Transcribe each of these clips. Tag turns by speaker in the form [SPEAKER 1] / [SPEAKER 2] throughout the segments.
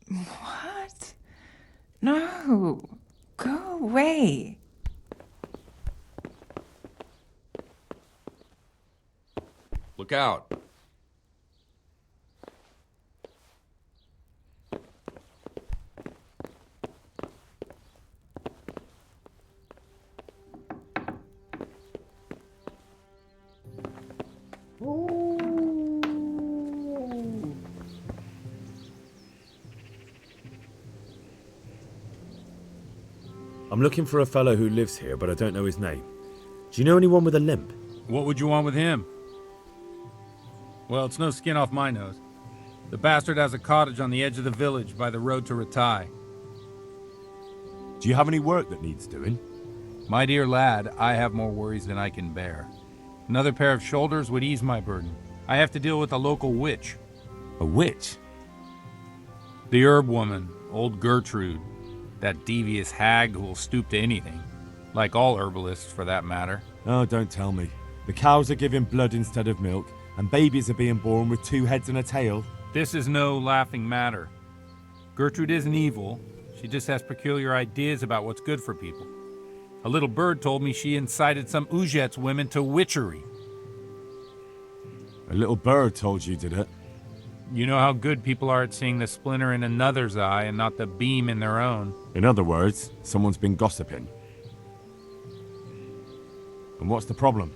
[SPEAKER 1] What? No. Go away.
[SPEAKER 2] Look out.
[SPEAKER 3] I'm looking for a fellow who lives here, but I don't know his name. Do you know anyone with a limp?
[SPEAKER 4] What would you want with him? Well, it's no skin off my nose. The bastard has a cottage on the edge of the village by the road to Ratai.
[SPEAKER 3] Do you have any work that needs doing?
[SPEAKER 4] My dear lad, I have more worries than I can bear. Another pair of shoulders would ease my burden. I have to deal with a local witch.
[SPEAKER 3] A witch?
[SPEAKER 4] The herb woman, old Gertrude. That devious hag who will stoop to anything. Like all herbalists, for that matter.
[SPEAKER 3] Oh, don't tell me. The cows are giving blood instead of milk, and babies are being born with 2 heads and a tail.
[SPEAKER 4] This is no laughing matter. Gertrude isn't evil. She just has peculiar ideas about what's good for people. A little bird told me she incited some Ujet's women to witchery.
[SPEAKER 3] A little bird told you, did it?
[SPEAKER 4] You know how good people are at seeing the splinter in another's eye and not the beam in their own.
[SPEAKER 3] In other words, someone's been gossiping. And what's the problem?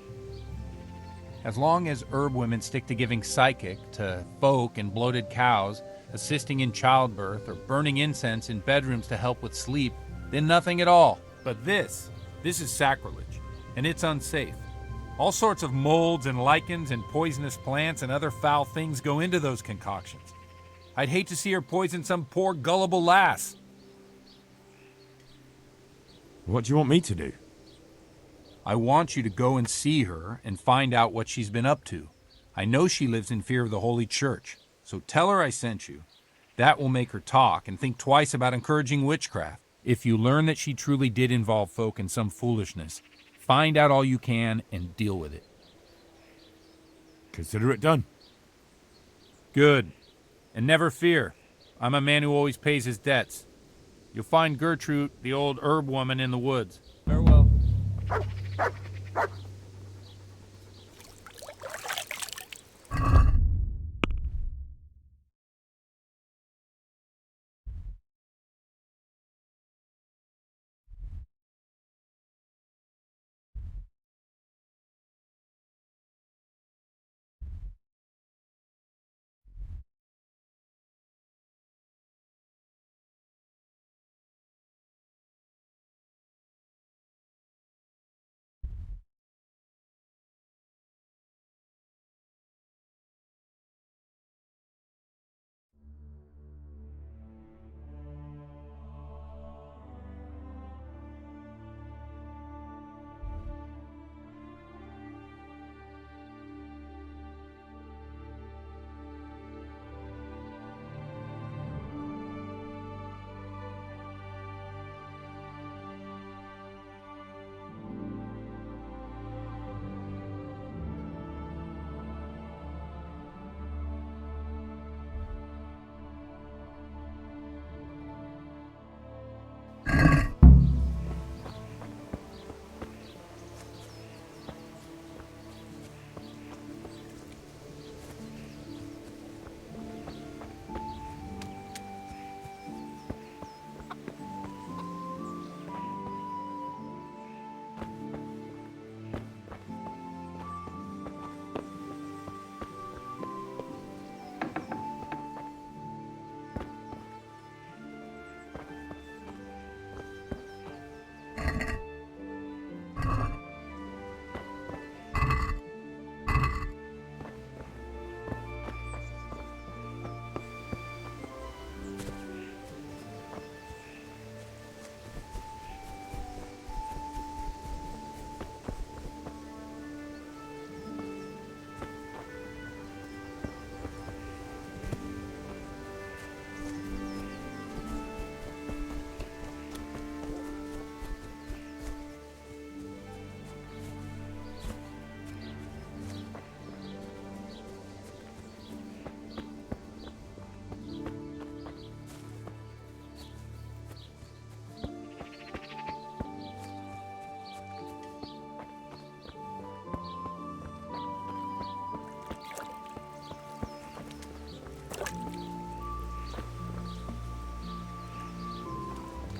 [SPEAKER 4] As long as herb women stick to giving psychic to folk and bloated cows, assisting in childbirth, or burning incense in bedrooms to help with sleep, then nothing at all. But this is sacrilege, and it's unsafe. All sorts of molds and lichens and poisonous plants and other foul things go into those concoctions. I'd hate to see her poison some poor gullible lass.
[SPEAKER 3] What do you want me to do?
[SPEAKER 4] I want you to go and see her and find out what she's been up to. I know she lives in fear of the Holy Church, so tell her I sent you. That will make her talk and think twice about encouraging witchcraft. If you learn that she truly did involve folk in some foolishness, find out all you can and deal with it.
[SPEAKER 3] Consider it done.
[SPEAKER 4] Good. And never fear. I'm a man who always pays his debts. You'll find Gertrude, the old herb woman, in the woods. Farewell.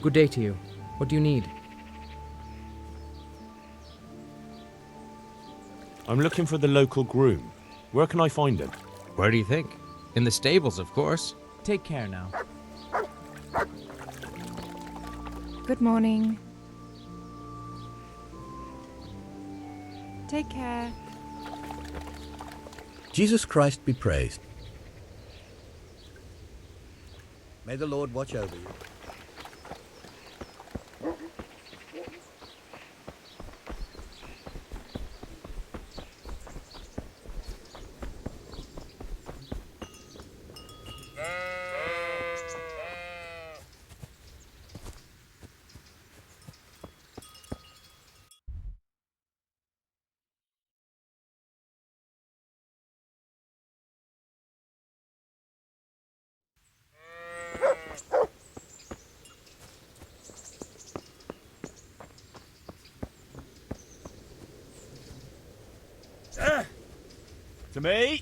[SPEAKER 5] Good day to you. What do you need?
[SPEAKER 3] I'm looking for the local groom. Where can I find him?
[SPEAKER 6] Where do you think? In the stables, of course.
[SPEAKER 5] Take care now.
[SPEAKER 1] Good morning. Take care.
[SPEAKER 7] Jesus Christ be praised. May the Lord watch over you.
[SPEAKER 3] To me?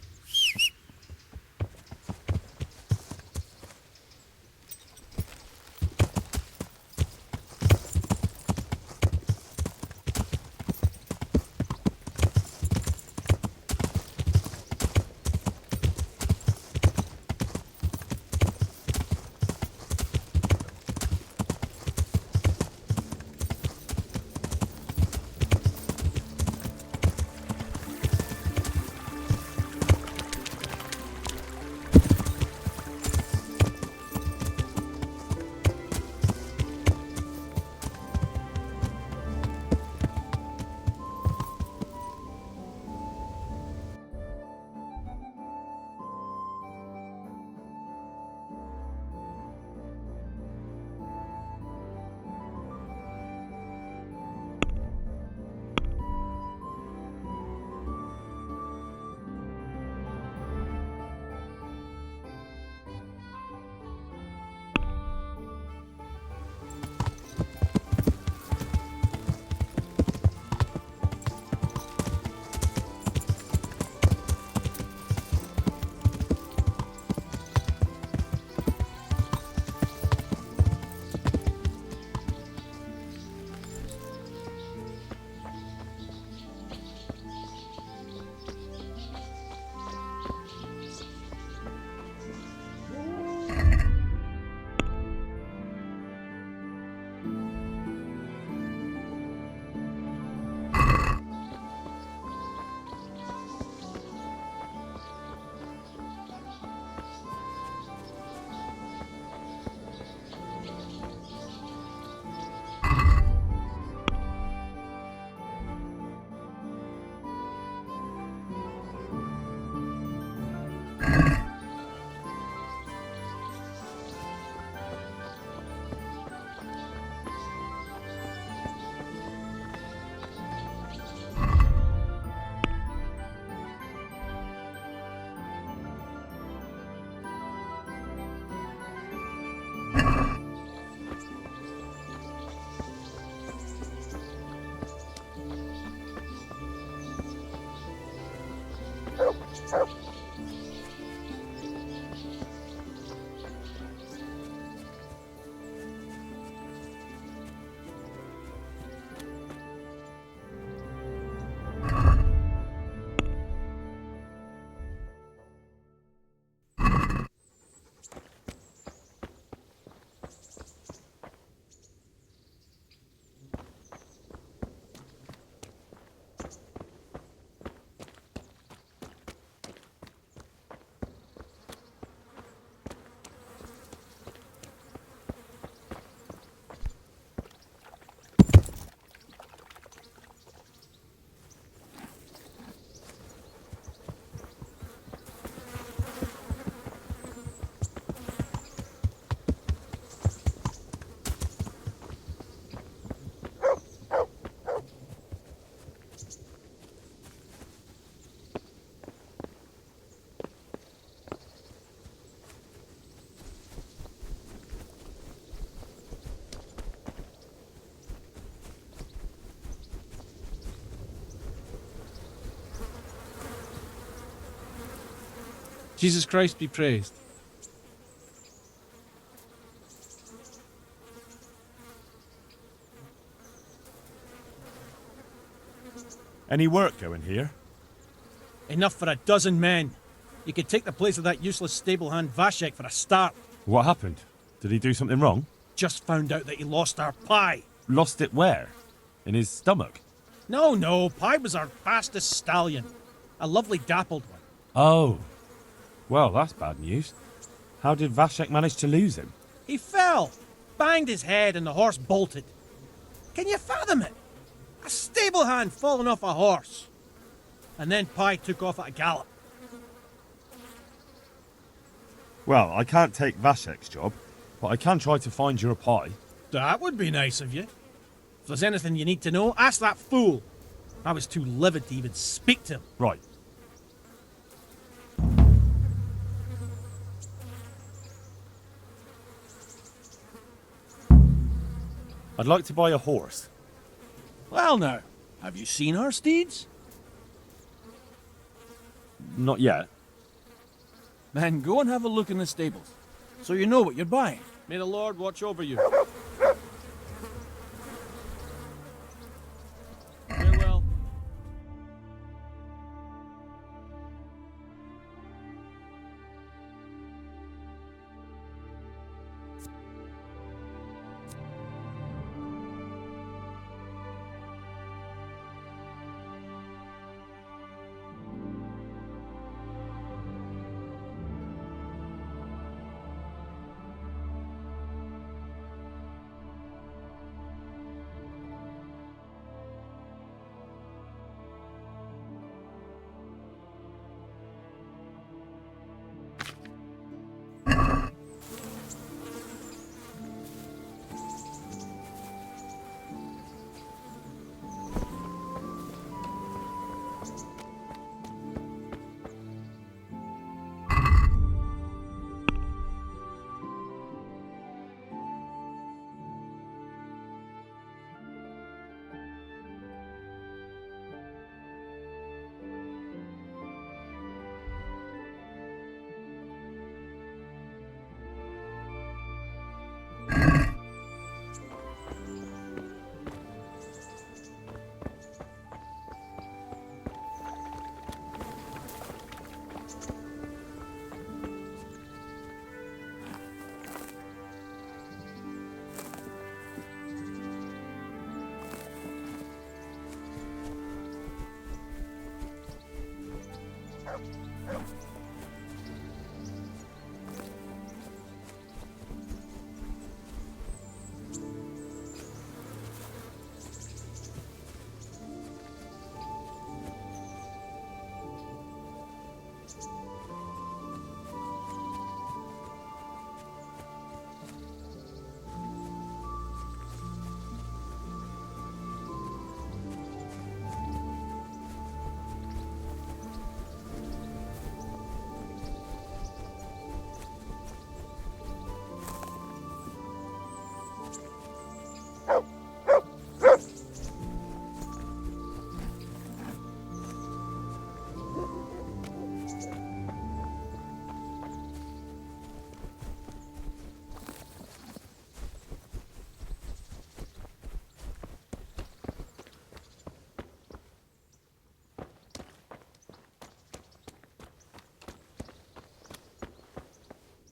[SPEAKER 8] Jesus Christ be praised.
[SPEAKER 3] Any work going here?
[SPEAKER 8] Enough for a dozen men. You could take the place of that useless stable hand Vashek for a start.
[SPEAKER 3] What happened? Did he do something wrong?
[SPEAKER 8] Just found out that he lost our pie.
[SPEAKER 3] Lost it where? In his stomach?
[SPEAKER 8] No, Pie was our fastest stallion. A lovely dappled one.
[SPEAKER 3] Oh. Well, that's bad news. How did Vashek manage to lose him?
[SPEAKER 8] He fell, banged his head, and the horse bolted. Can you fathom it? A stable hand falling off a horse. And then Pie took off at a gallop.
[SPEAKER 3] Well, I can't take Vashek's job, but I can try to find your pie.
[SPEAKER 8] That would be nice of you. If there's anything you need to know, ask that fool. I was too livid to even speak to him.
[SPEAKER 3] Right. I'd like to buy a horse.
[SPEAKER 8] Well now, have you seen our steeds?
[SPEAKER 3] Not yet.
[SPEAKER 8] Then go and have a look in the stables, so you know what you're buying. May the Lord watch over you. Farewell.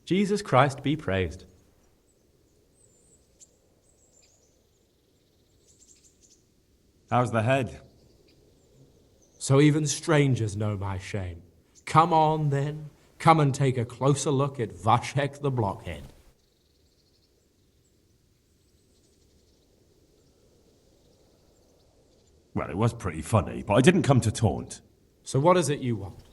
[SPEAKER 9] Jesus Christ be praised.
[SPEAKER 3] How's the head?
[SPEAKER 9] So even strangers know my shame. Come on, then. Come and take a closer look at Vashek the Blockhead.
[SPEAKER 3] Well, it was pretty funny, but I didn't come to taunt.
[SPEAKER 9] So what is it you want?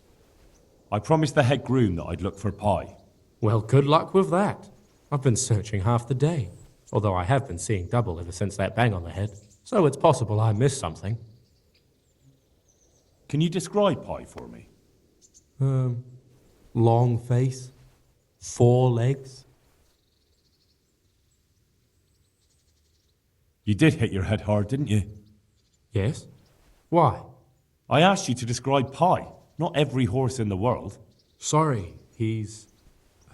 [SPEAKER 3] I promised the head groom that I'd look for pie.
[SPEAKER 9] Well, good luck with that. I've been searching half the day, although I have been seeing double ever since that bang on the head, so it's possible I missed something.
[SPEAKER 3] Can you describe pie for me?
[SPEAKER 9] Long face, 4 legs.
[SPEAKER 3] You did hit your head hard, didn't you?
[SPEAKER 9] Yes? Why?
[SPEAKER 3] I asked you to describe pie, not every horse in the world.
[SPEAKER 9] Sorry, he's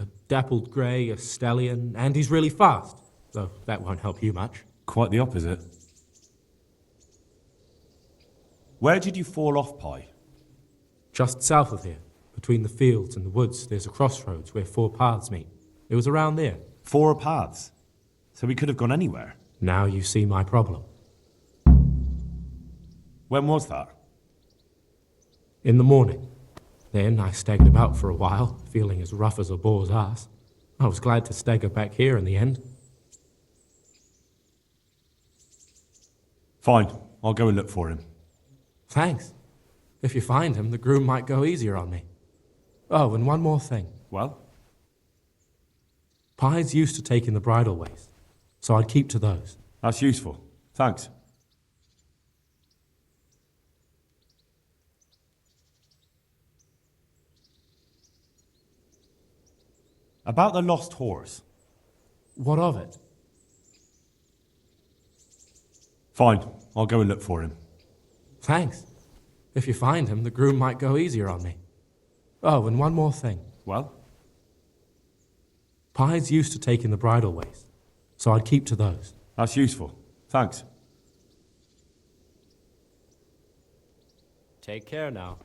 [SPEAKER 9] a dappled grey, a stallion, and he's really fast, though that won't help you much.
[SPEAKER 3] Quite the opposite. Where did you fall off, Pi?
[SPEAKER 9] Just south of here, between the fields and the woods, there's a crossroads where 4 paths meet. It was around there.
[SPEAKER 3] 4 paths. So we could have gone anywhere.
[SPEAKER 9] Now you see my problem.
[SPEAKER 3] When was that?
[SPEAKER 9] In the morning. Then I staggered about for a while, feeling as rough as a boar's ass. I was glad to stagger back here in the end.
[SPEAKER 3] Fine, I'll go and look for him.
[SPEAKER 9] Thanks. If you find him, the groom might go easier on me. Oh, and one more thing.
[SPEAKER 3] Well?
[SPEAKER 9] Pies used to take in the bridal ways, so I'd keep to those.
[SPEAKER 3] That's useful. Thanks. About the lost horse.
[SPEAKER 9] What of it?
[SPEAKER 3] Fine, I'll go and look for him.
[SPEAKER 9] Thanks. If you find him, the groom might go easier on me. Oh, and one more thing.
[SPEAKER 3] Well?
[SPEAKER 9] Pies used to take in the bridal ways, so I'd keep to those.
[SPEAKER 3] That's useful. Thanks.
[SPEAKER 9] Take care now.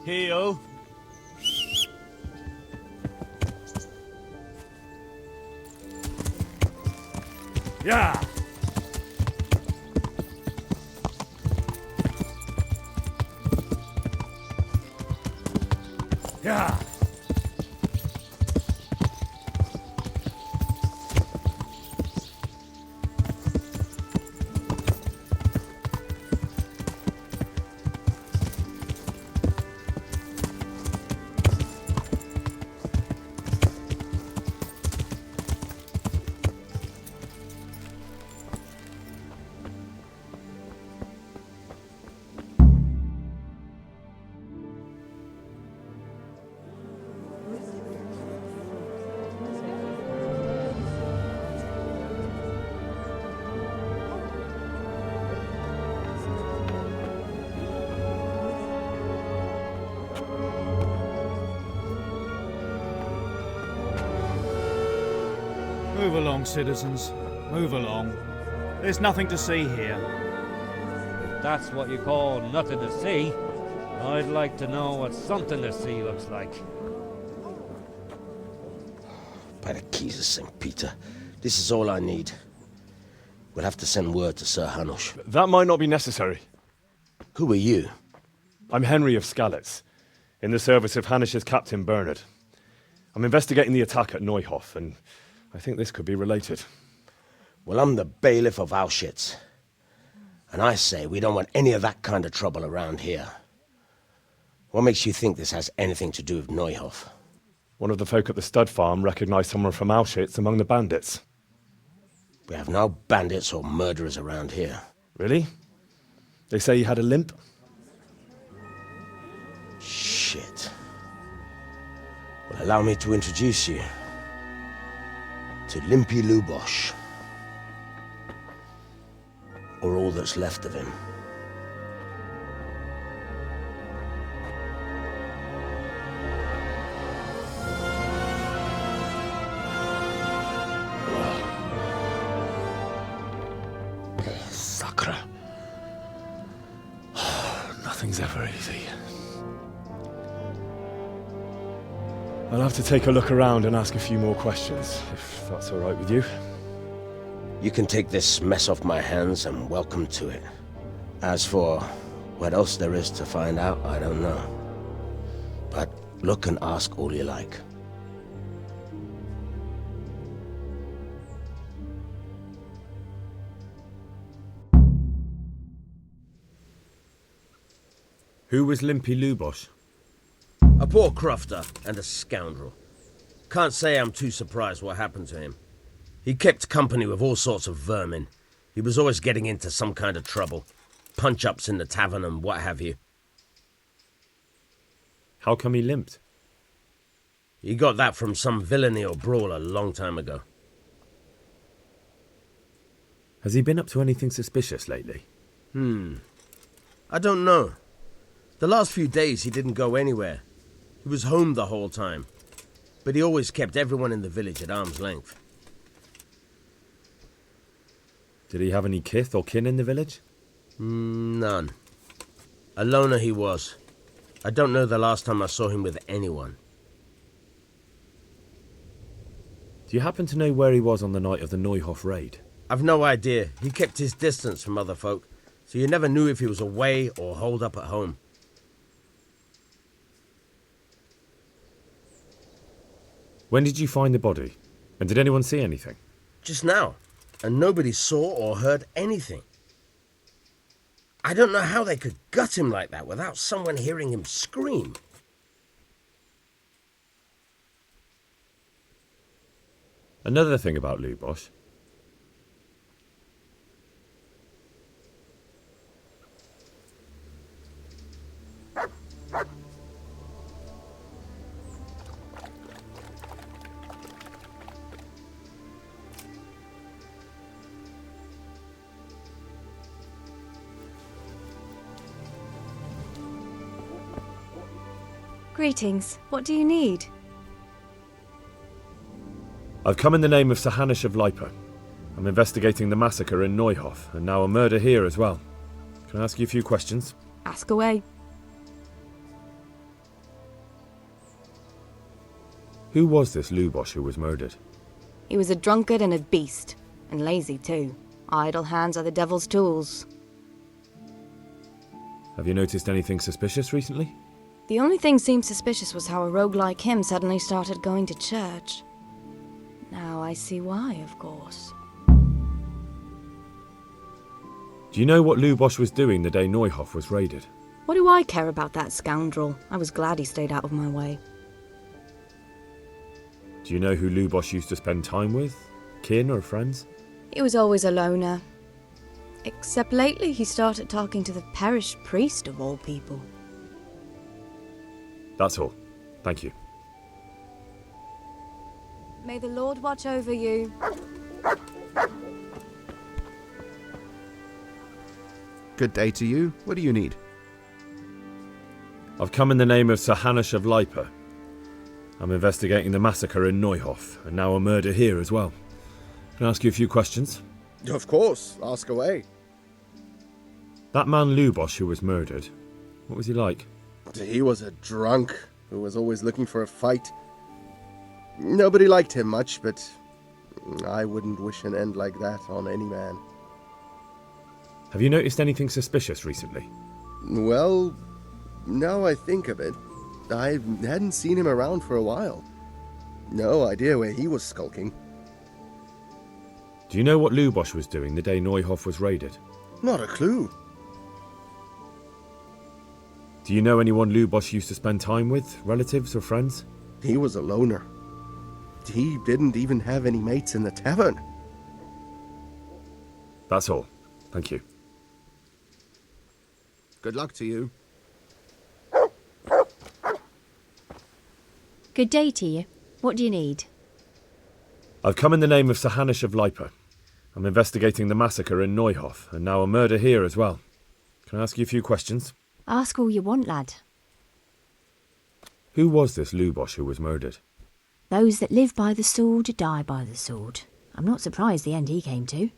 [SPEAKER 3] Heel. Yeah. Yeah.
[SPEAKER 10] Move along, citizens. Move along. There's nothing to see here.
[SPEAKER 11] If that's what you call nothing to see, I'd like to know what something to see looks like.
[SPEAKER 12] By the keys of St. Peter, this is all I need. We'll have to send word to Sir Hanush.
[SPEAKER 13] That might not be necessary.
[SPEAKER 12] Who are you?
[SPEAKER 13] I'm Henry of Skalitz, in the service of Hanush's Captain Bernard. I'm investigating the attack at Neuhof, and I think this could be related.
[SPEAKER 12] Well, I'm the bailiff of Auschwitz. And I say we don't want any of that kind of trouble around here. What makes you think this has anything to do with Neuhof?
[SPEAKER 13] One of the folk at the stud farm recognized someone from Auschwitz among the bandits.
[SPEAKER 12] We have no bandits or murderers around here.
[SPEAKER 13] Really? They say he had a limp?
[SPEAKER 12] Shit. Well, allow me to introduce you to Limpy Lubosh. Or all that's left of him.
[SPEAKER 13] Sakra. Nothing's ever easy. I'll have to take a look around and ask a few more questions, if that's all right with you.
[SPEAKER 12] You can take this mess off my hands and welcome to it. As for what else there is to find out, I don't know. But look and ask all you like.
[SPEAKER 13] Who was Limpy Lubosh?
[SPEAKER 12] A poor crofter and a scoundrel. Can't say I'm too surprised what happened to him. He kept company with all sorts of vermin. He was always getting into some kind of trouble. Punch-ups in the tavern and what have you.
[SPEAKER 13] How come he limped?
[SPEAKER 12] He got that from some villainy or brawl a long time ago.
[SPEAKER 13] Has he been up to anything suspicious lately?
[SPEAKER 12] I don't know. The last few days he didn't go anywhere. He was home the whole time. But he always kept everyone in the village at arm's length.
[SPEAKER 13] Did he have any kith or kin in the village?
[SPEAKER 12] None. A loner he was. I don't know the last time I saw him with anyone.
[SPEAKER 13] Do you happen to know where he was on the night of the Neuhof raid?
[SPEAKER 12] I've no idea. He kept his distance from other folk, so you never knew if he was away or holed up at home.
[SPEAKER 13] When did you find the body? And did anyone see anything?
[SPEAKER 12] Just now, and nobody saw or heard anything. I don't know how they could gut him like that without someone hearing him scream.
[SPEAKER 13] Another thing about Lubosh.
[SPEAKER 1] Greetings. What do you need?
[SPEAKER 13] I've come in the name of Sir Hanish of Lipa. I'm investigating the massacre in Neuhof, and now a murder here as well. Can I ask you a few questions?
[SPEAKER 1] Ask away.
[SPEAKER 13] Who was this Lubosh who was murdered?
[SPEAKER 1] He was a drunkard and a beast, and lazy too. Idle hands are the devil's tools.
[SPEAKER 13] Have you noticed anything suspicious recently?
[SPEAKER 1] The only thing seemed suspicious was how a rogue like him suddenly started going to church. Now I see why, of course.
[SPEAKER 13] Do you know what Lubosh was doing the day Neuhof was raided?
[SPEAKER 1] What do I care about that scoundrel? I was glad he stayed out of my way.
[SPEAKER 13] Do you know who Lubosh used to spend time with? Kin or friends?
[SPEAKER 1] He was always a loner. Except lately he started talking to the parish priest of all people.
[SPEAKER 13] That's all. Thank you.
[SPEAKER 1] May the Lord watch over you.
[SPEAKER 14] Good day to you. What do you need?
[SPEAKER 13] I've come in the name of Sir Hanish of Lipa. I'm investigating the massacre in Neuhof, and now a murder here as well. Can I ask you a few questions?
[SPEAKER 14] Of course. Ask away.
[SPEAKER 13] That man Lubosh who was murdered, what was he like?
[SPEAKER 14] He was a drunk who was always looking for a fight. Nobody liked him much, but I wouldn't wish an end like that on any man.
[SPEAKER 13] Have you noticed anything suspicious recently?
[SPEAKER 14] Well, now I think of it, I hadn't seen him around for a while. No idea where he was skulking.
[SPEAKER 13] Do you know what Lubosh was doing the day Neuhof was raided?
[SPEAKER 14] Not a clue.
[SPEAKER 13] Do you know anyone Lubosh used to spend time with, relatives or friends?
[SPEAKER 14] He was a loner. He didn't even have any mates in the tavern.
[SPEAKER 13] That's all. Thank you.
[SPEAKER 14] Good luck to you.
[SPEAKER 15] Good day to you. What do you need?
[SPEAKER 13] I've come in the name of Sir Hanish of Lipa. I'm investigating the massacre in Neuhof, and now a murder here as well. Can I ask you a few questions?
[SPEAKER 15] Ask all you want, lad.
[SPEAKER 13] Who was this Lubosh who was murdered?
[SPEAKER 15] Those that live by the sword die by the sword. I'm not surprised the end he came to.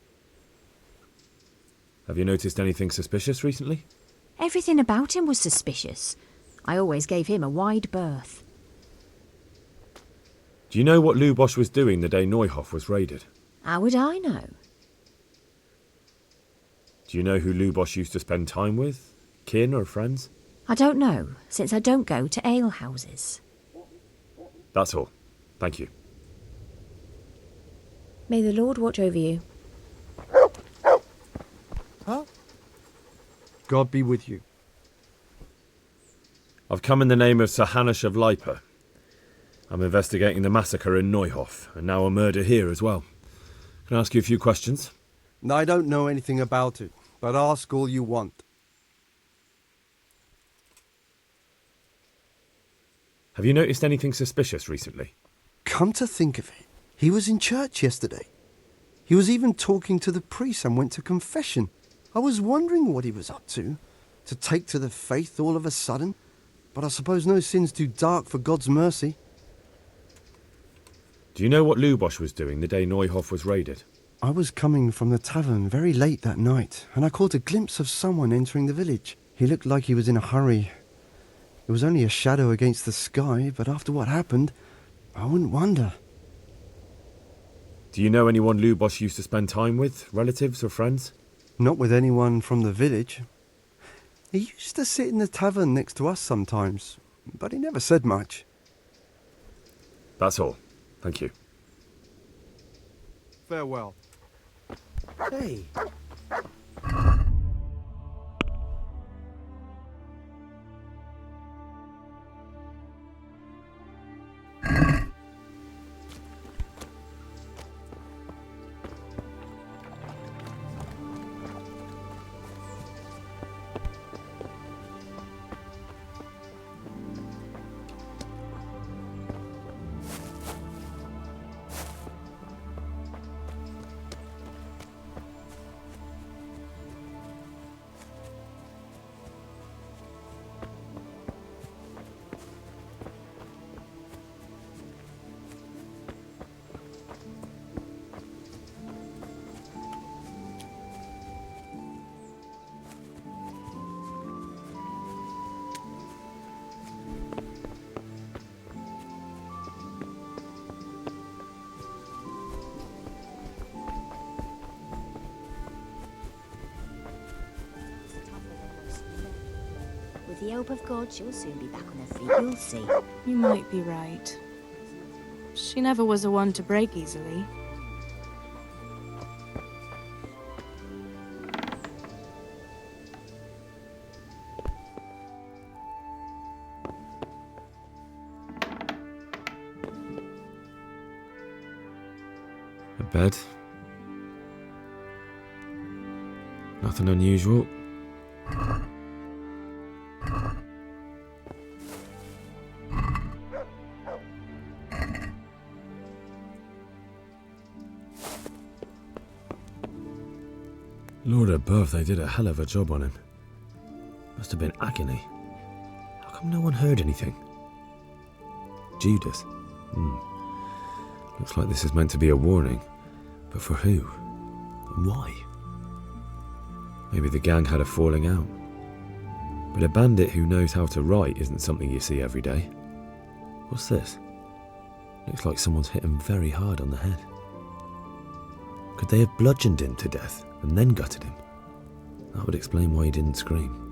[SPEAKER 13] Have you noticed anything suspicious recently?
[SPEAKER 15] Everything about him was suspicious. I always gave him a wide berth.
[SPEAKER 13] Do you know what Lubosh was doing the day Neuhof was raided?
[SPEAKER 15] How would I know?
[SPEAKER 13] Do you know who Lubosh used to spend time with? Kin or friends?
[SPEAKER 15] I don't know, since I don't go to alehouses.
[SPEAKER 13] That's all. Thank you.
[SPEAKER 15] May the Lord watch over you.
[SPEAKER 16] Huh? God be with you.
[SPEAKER 13] I've come in the name of Sir Hanush of Lipa. I'm investigating the massacre in Neuhof, and now a murder here as well. Can I ask you a few questions?
[SPEAKER 16] I don't know anything about it, but ask all you want.
[SPEAKER 13] Have you noticed anything suspicious recently?
[SPEAKER 16] Come to think of it, he was in church yesterday. He was even talking to the priest and went to confession. I was wondering what he was up to take to the faith all of a sudden. But I suppose no sin's too dark for God's mercy.
[SPEAKER 13] Do you know what Lubosh was doing the day Neuhof was raided?
[SPEAKER 16] I was coming from the tavern very late that night, and I caught a glimpse of someone entering the village. He looked like he was in a hurry. It was only a shadow against the sky, but after what happened, I wouldn't wonder.
[SPEAKER 13] Do you know anyone Lubosh used to spend time with? Relatives or friends?
[SPEAKER 16] Not with anyone from the village. He used to sit in the tavern next to us sometimes, but he never said much.
[SPEAKER 13] That's all. Thank you.
[SPEAKER 16] Farewell.
[SPEAKER 7] Hey.
[SPEAKER 15] With the help of God, she'll soon be back on her feet, you'll see.
[SPEAKER 1] You might be right. She never was the one to break easily.
[SPEAKER 13] A bed. Nothing unusual. Lord above, they did a hell of a job on him. Must have been agony. How come no one heard anything? Judas. Looks like this is meant to be a warning. But for who? And why? Maybe the gang had a falling out. But a bandit who knows how to write isn't something you see every day. What's this? Looks like someone's hit him very hard on the head. Could they have bludgeoned him to death and then gutted him? That would explain why he didn't scream.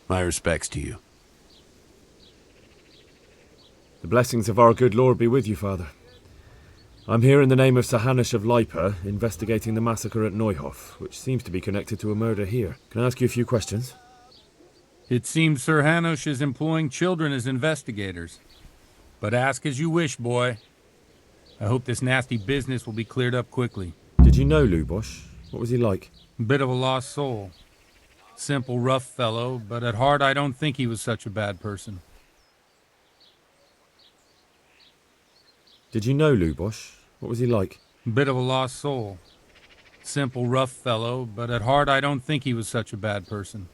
[SPEAKER 17] My respects to you.
[SPEAKER 13] The blessings of our good Lord be with you, Father. I'm here in the name of Sir Hanush of Lipa, investigating the massacre at Neuhof, which seems to be connected to a murder here. Can I ask you a few questions?
[SPEAKER 4] It seems Sir Hanush is employing children as investigators. But ask as you wish, boy. I hope this nasty business will be cleared up quickly.
[SPEAKER 13] Did you know Lubosh? What was he like?
[SPEAKER 4] Bit of a lost soul. Simple, rough fellow, but at heart I don't think he was such a bad person.
[SPEAKER 13] Did you know Lubosh? What was he like?
[SPEAKER 4] Bit of a lost soul. Simple, rough fellow, but at heart I don't think he was such a bad person.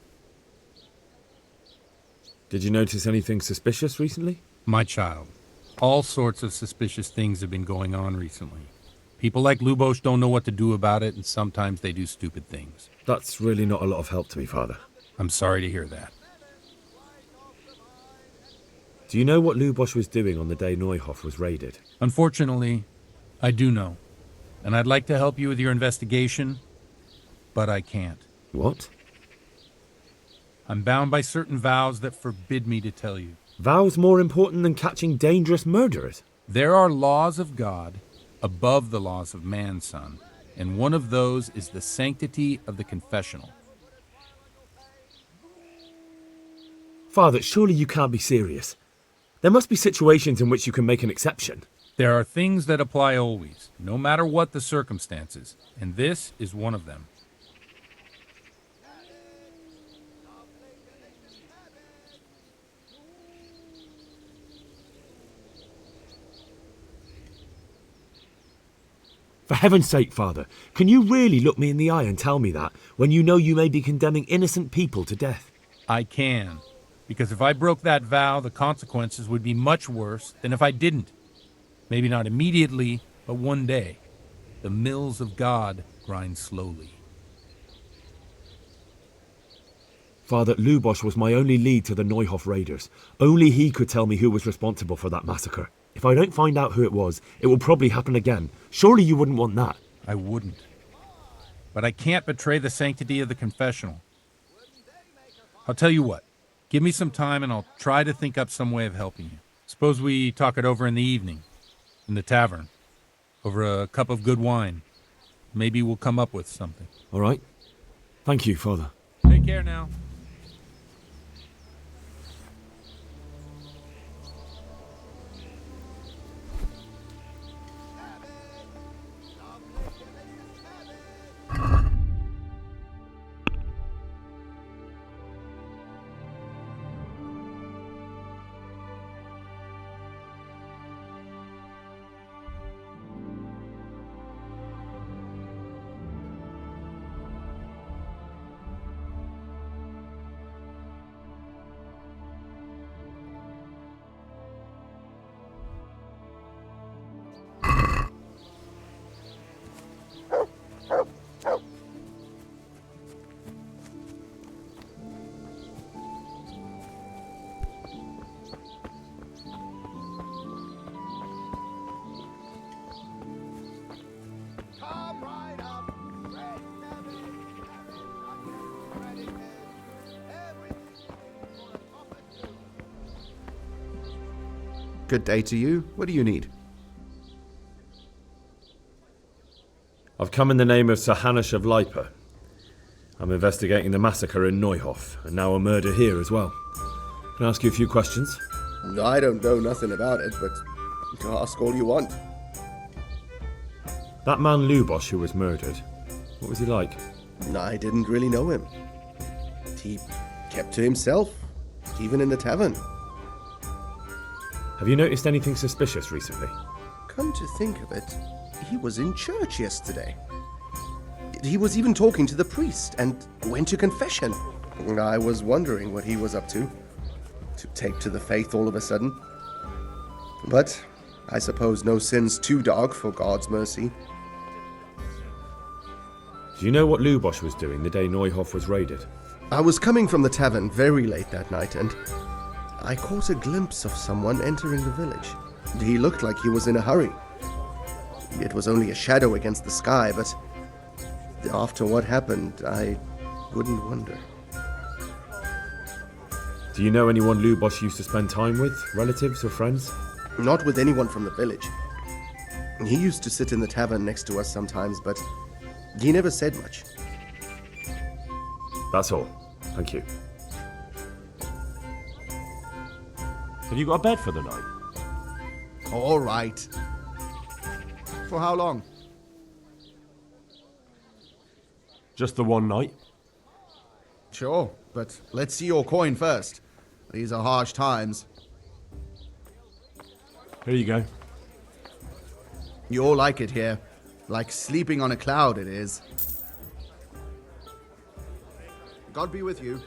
[SPEAKER 13] Did you notice anything suspicious recently?
[SPEAKER 4] My child, all sorts of suspicious things have been going on recently. People like Lubosh don't know what to do about it, and sometimes they do stupid things.
[SPEAKER 13] That's really not a lot of help to me, Father.
[SPEAKER 4] I'm sorry to hear that.
[SPEAKER 13] Do you know what Lubosh was doing on the day Neuhof was raided?
[SPEAKER 4] Unfortunately, I do know. And I'd like to help you with your investigation, but I can't.
[SPEAKER 13] What?
[SPEAKER 4] I'm bound by certain vows that forbid me to tell you.
[SPEAKER 13] Vows more important than catching dangerous murderers?
[SPEAKER 4] There are laws of God above the laws of man, son, and one of those is the sanctity of the confessional.
[SPEAKER 13] Father, surely you can't be serious. There must be situations in which you can make an exception.
[SPEAKER 4] There are things that apply always, no matter what the circumstances, and this is one of them.
[SPEAKER 13] For heaven's sake, Father, can you really look me in the eye and tell me that, when you know you may be condemning innocent people to death?
[SPEAKER 4] I can, because if I broke that vow, the consequences would be much worse than if I didn't. Maybe not immediately, but one day. The mills of God grind slowly.
[SPEAKER 13] Father, Lubosh was my only lead to the Neuhof raiders. Only he could tell me who was responsible for that massacre. If I don't find out who it was, it will probably happen again. Surely you wouldn't want that.
[SPEAKER 4] I wouldn't. But I can't betray the sanctity of the confessional. I'll tell you what. Give me some time and I'll try to think up some way of helping you. Suppose we talk it over in the evening, in the tavern, over a cup of good wine. Maybe we'll come up with something.
[SPEAKER 13] All right. Thank you, Father.
[SPEAKER 4] Take care now.
[SPEAKER 14] Good day to you. What do you need?
[SPEAKER 13] I've come in the name of Sir Hanush of Lipa. I'm investigating the massacre in Neuhof, and now a murder here as well. Can I ask you a few questions?
[SPEAKER 14] I don't know nothing about it, but ask all you want.
[SPEAKER 13] That man Lubosh who was murdered, what was he like?
[SPEAKER 14] I didn't really know him. He kept to himself, even in the tavern.
[SPEAKER 13] Have you noticed anything suspicious recently?
[SPEAKER 14] Come to think of it, he was in church yesterday. He was even talking to the priest and went to confession. I was wondering what he was up to take to the faith all of a sudden. But I suppose no sin's too dark for God's mercy.
[SPEAKER 13] Do you know what Lubosh was doing the day Neuhof was raided?
[SPEAKER 14] I was coming from the tavern very late that night, and I caught a glimpse of someone entering the village. He looked like he was in a hurry. It was only a shadow against the sky, but after what happened, I wouldn't wonder.
[SPEAKER 13] Do you know anyone Lubos used to spend time with? Relatives or friends?
[SPEAKER 14] Not with anyone from the village. He used to sit in the tavern next to us sometimes, but he never said much.
[SPEAKER 13] That's all. Thank you.
[SPEAKER 3] Have you got a bed for the night?
[SPEAKER 17] All right. For how long?
[SPEAKER 3] Just the one night?
[SPEAKER 17] Sure, but let's see your coin first. These are harsh times.
[SPEAKER 3] Here you go.
[SPEAKER 17] You all like it here. Like sleeping on a cloud it is. God be with you.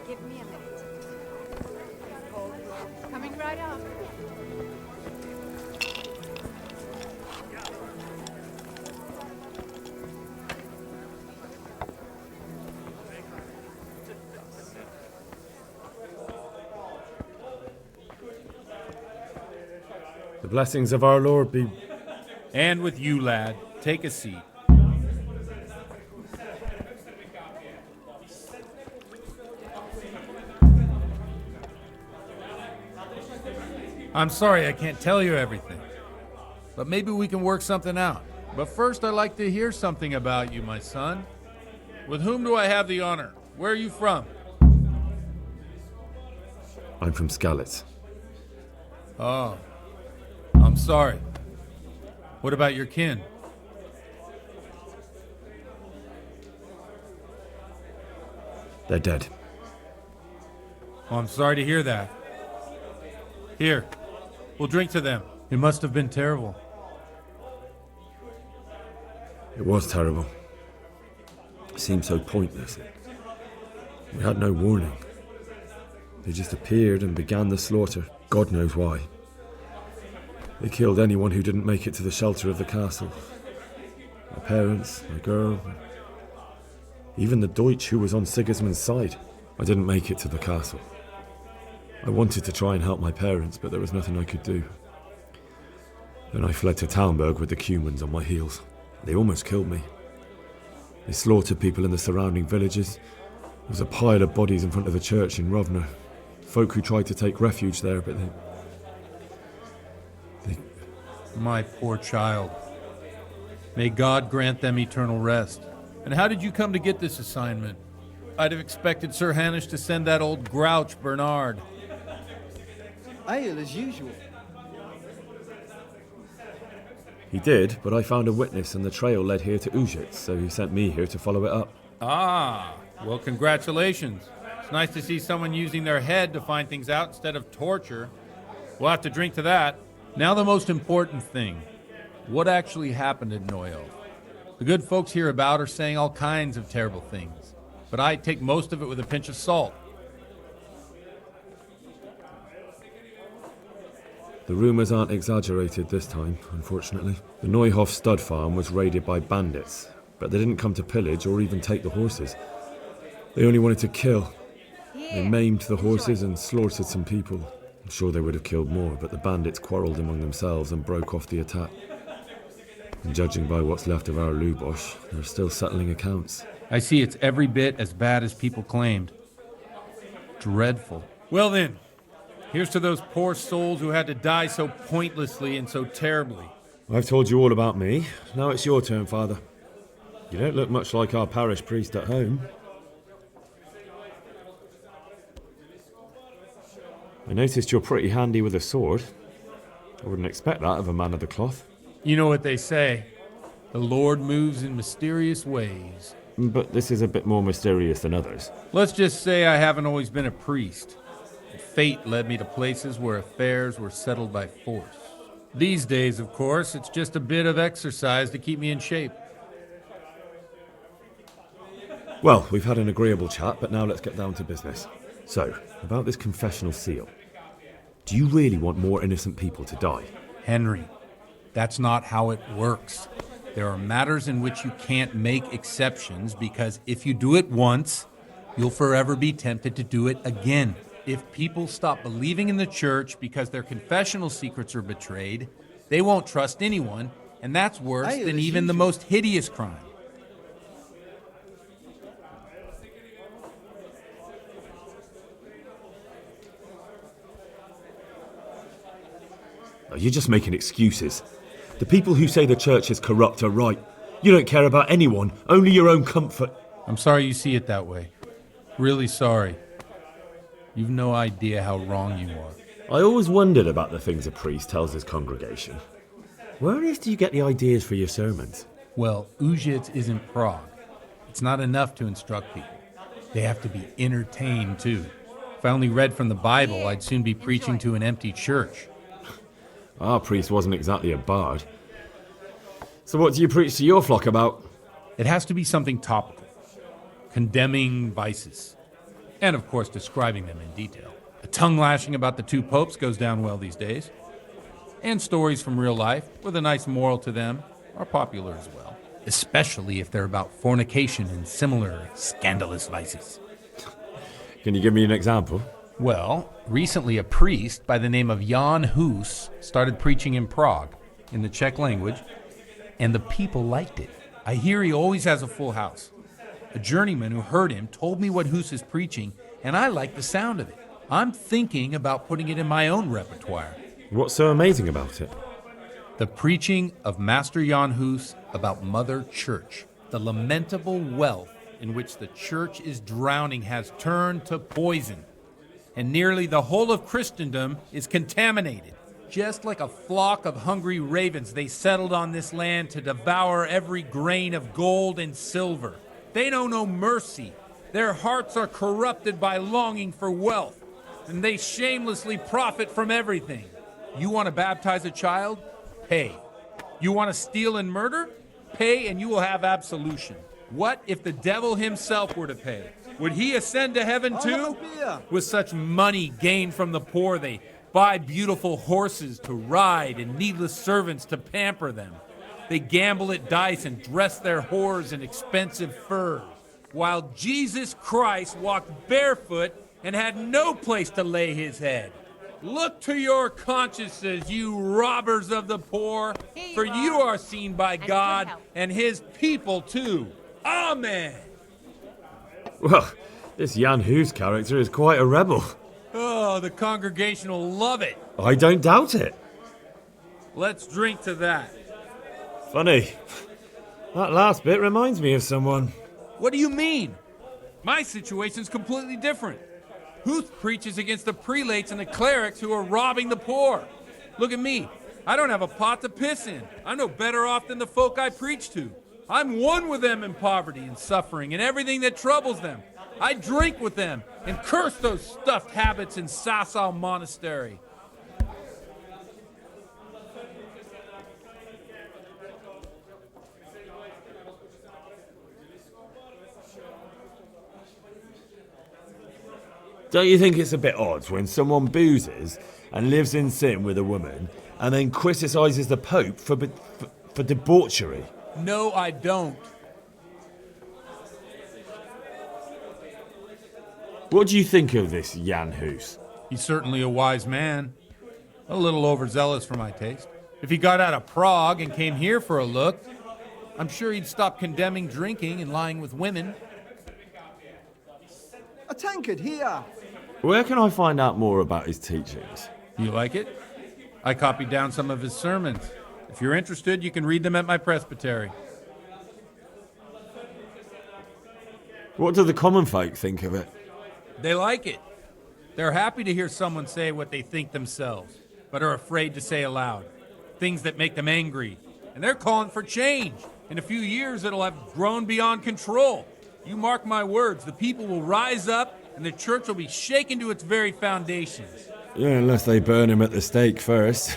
[SPEAKER 18] Give me a minute. Coming right up.
[SPEAKER 13] The blessings of our Lord be...
[SPEAKER 4] And with you, lad. Take a seat. I'm sorry I can't tell you everything, but maybe we can work something out. But first I'd like to hear something about you, my son. With whom do I have the honor? Where are you from?
[SPEAKER 13] I'm from Skalitz.
[SPEAKER 4] Oh, I'm sorry. What about your kin?
[SPEAKER 13] They're dead.
[SPEAKER 4] Well, I'm sorry to hear that. Here, we'll drink to them. It must have been terrible.
[SPEAKER 13] It was terrible. It seemed so pointless. We had no warning. They just appeared and began the slaughter. God knows why. They killed anyone who didn't make it to the shelter of the castle. My parents, my girl, even the Deutsch who was on Sigismund's side. I didn't make it to the castle. I wanted to try and help my parents, but there was nothing I could do. Then I fled to Talmberg with the Cumans on my heels. They almost killed me. They slaughtered people in the surrounding villages. There was a pile of bodies in front of the church in Rovna. Folk who tried to take refuge there, but they...
[SPEAKER 4] My poor child. May God grant them eternal rest. And how did you come to get this assignment? I'd have expected Sir Hanish to send that old grouch, Bernard.
[SPEAKER 7] Ale as usual.
[SPEAKER 13] He did, but I found a witness and the trail led here to Ujitz, so he sent me here to follow it up.
[SPEAKER 4] Ah, well, congratulations. It's nice to see someone using their head to find things out instead of torture. We'll have to drink to that. Now the most important thing. What actually happened in Neuhof? The good folks hereabout are saying all kinds of terrible things, but I take most of it with a pinch of salt.
[SPEAKER 13] The rumours aren't exaggerated this time, unfortunately. The Neuhof stud farm was raided by bandits, but they didn't come to pillage or even take the horses. They only wanted to kill. They maimed the horses and slaughtered some people. I'm sure they would have killed more, but the bandits quarrelled among themselves and broke off the attack. And judging by what's left of our Lubosh, they're still settling accounts.
[SPEAKER 4] I see it's every bit as bad as people claimed. Dreadful. Well then, here's to those poor souls who had to die so pointlessly and so terribly.
[SPEAKER 13] I've told you all about me. Now it's your turn, Father. You don't look much like our parish priest at home. I noticed you're pretty handy with a sword. I wouldn't expect that of a man of the cloth.
[SPEAKER 4] You know what they say. The Lord moves in mysterious ways.
[SPEAKER 13] But this is a bit more mysterious than others.
[SPEAKER 4] Let's just say I haven't always been a priest. Fate led me to places where affairs were settled by force. These days, of course, it's just a bit of exercise to keep me in shape.
[SPEAKER 13] Well, we've had an agreeable chat, but now let's get down to business. So, about this confessional seal. Do you really want more innocent people to die?
[SPEAKER 4] Henry, that's not how it works. There are matters in which you can't make exceptions because if you do it once, you'll forever be tempted to do it again. If people stop believing in the church because their confessional secrets are betrayed, they won't trust anyone, and that's worse than even the most hideous crime.
[SPEAKER 13] You're just making excuses. The people who say the church is corrupt are right. You don't care about anyone, only your own comfort.
[SPEAKER 4] I'm sorry you see it that way. Really sorry. You've no idea how wrong you are.
[SPEAKER 13] I always wondered about the things a priest tells his congregation. Where on earth do you get the ideas for your sermons?
[SPEAKER 4] Well, Ujitz isn't Prague. It's not enough to instruct people. They have to be entertained, too. If I only read from the Bible, I'd soon be preaching to an empty church.
[SPEAKER 13] Our priest wasn't exactly a bard. So what do you preach to your flock about?
[SPEAKER 4] It has to be something topical. Condemning vices. And of course describing them in detail. A tongue lashing about the two popes goes down well these days. And stories from real life, with a nice moral to them, are popular as well. Especially if they're about fornication and similar scandalous vices.
[SPEAKER 13] Can you give me an example?
[SPEAKER 4] Well, recently a priest by the name of Jan Hus started preaching in Prague, in the Czech language, and the people liked it. I hear he always has a full house. A journeyman who heard him told me what Hus is preaching, and I like the sound of it. I'm thinking about putting it in my own repertoire.
[SPEAKER 13] What's so amazing about it?
[SPEAKER 4] The preaching of Master Jan Hus about Mother Church. The lamentable wealth in which the church is drowning has turned to poison. And nearly the whole of Christendom is contaminated. Just like a flock of hungry ravens, they settled on this land to devour every grain of gold and silver. They know no mercy. Their hearts are corrupted by longing for wealth, and they shamelessly profit from everything. You want to baptize a child? Pay. You want to steal and murder? Pay and you will have absolution. What if the devil himself were to pay? Would he ascend to heaven too? With such money gained from the poor, they buy beautiful horses to ride and needless servants to pamper them. They gamble at dice and dress their whores in expensive furs, while Jesus Christ walked barefoot and had no place to lay his head. Look to your consciences, you robbers of the poor, for you are seen by God and his people too. Amen.
[SPEAKER 13] Well, this Jan Hus character is quite a rebel.
[SPEAKER 4] Oh, the congregation will love it.
[SPEAKER 13] I don't doubt it.
[SPEAKER 4] Let's drink to that.
[SPEAKER 13] Funny. That last bit reminds me of someone.
[SPEAKER 4] What do you mean? My situation's completely different. Huth preaches against the prelates and the clerics who are robbing the poor. Look at me. I don't have a pot to piss in. I'm no better off than the folk I preach to. I'm one with them in poverty and suffering and everything that troubles them. I drink with them and curse those stuffed habits in Sasau Monastery.
[SPEAKER 13] Don't you think it's a bit odd when someone boozes and lives in sin with a woman and then criticises the Pope for debauchery?
[SPEAKER 4] No, I don't.
[SPEAKER 13] What do you think of this Jan Hus?
[SPEAKER 4] He's certainly a wise man. A little overzealous for my taste. If he got out of Prague and came here for a look, I'm sure he'd stop condemning drinking and lying with women.
[SPEAKER 7] A tankard here!
[SPEAKER 13] Where can I find out more about his teachings?
[SPEAKER 4] You like it? I copied down some of his sermons. If you're interested, you can read them at my presbytery.
[SPEAKER 13] What do the common folk think of it?
[SPEAKER 4] They like it. They're happy to hear someone say what they think themselves, but are afraid to say aloud. Things that make them angry. And they're calling for change. In a few years, it'll have grown beyond control. You mark my words, the people will rise up and the church will be shaken to its very foundations.
[SPEAKER 13] Yeah, unless they burn him at the stake first.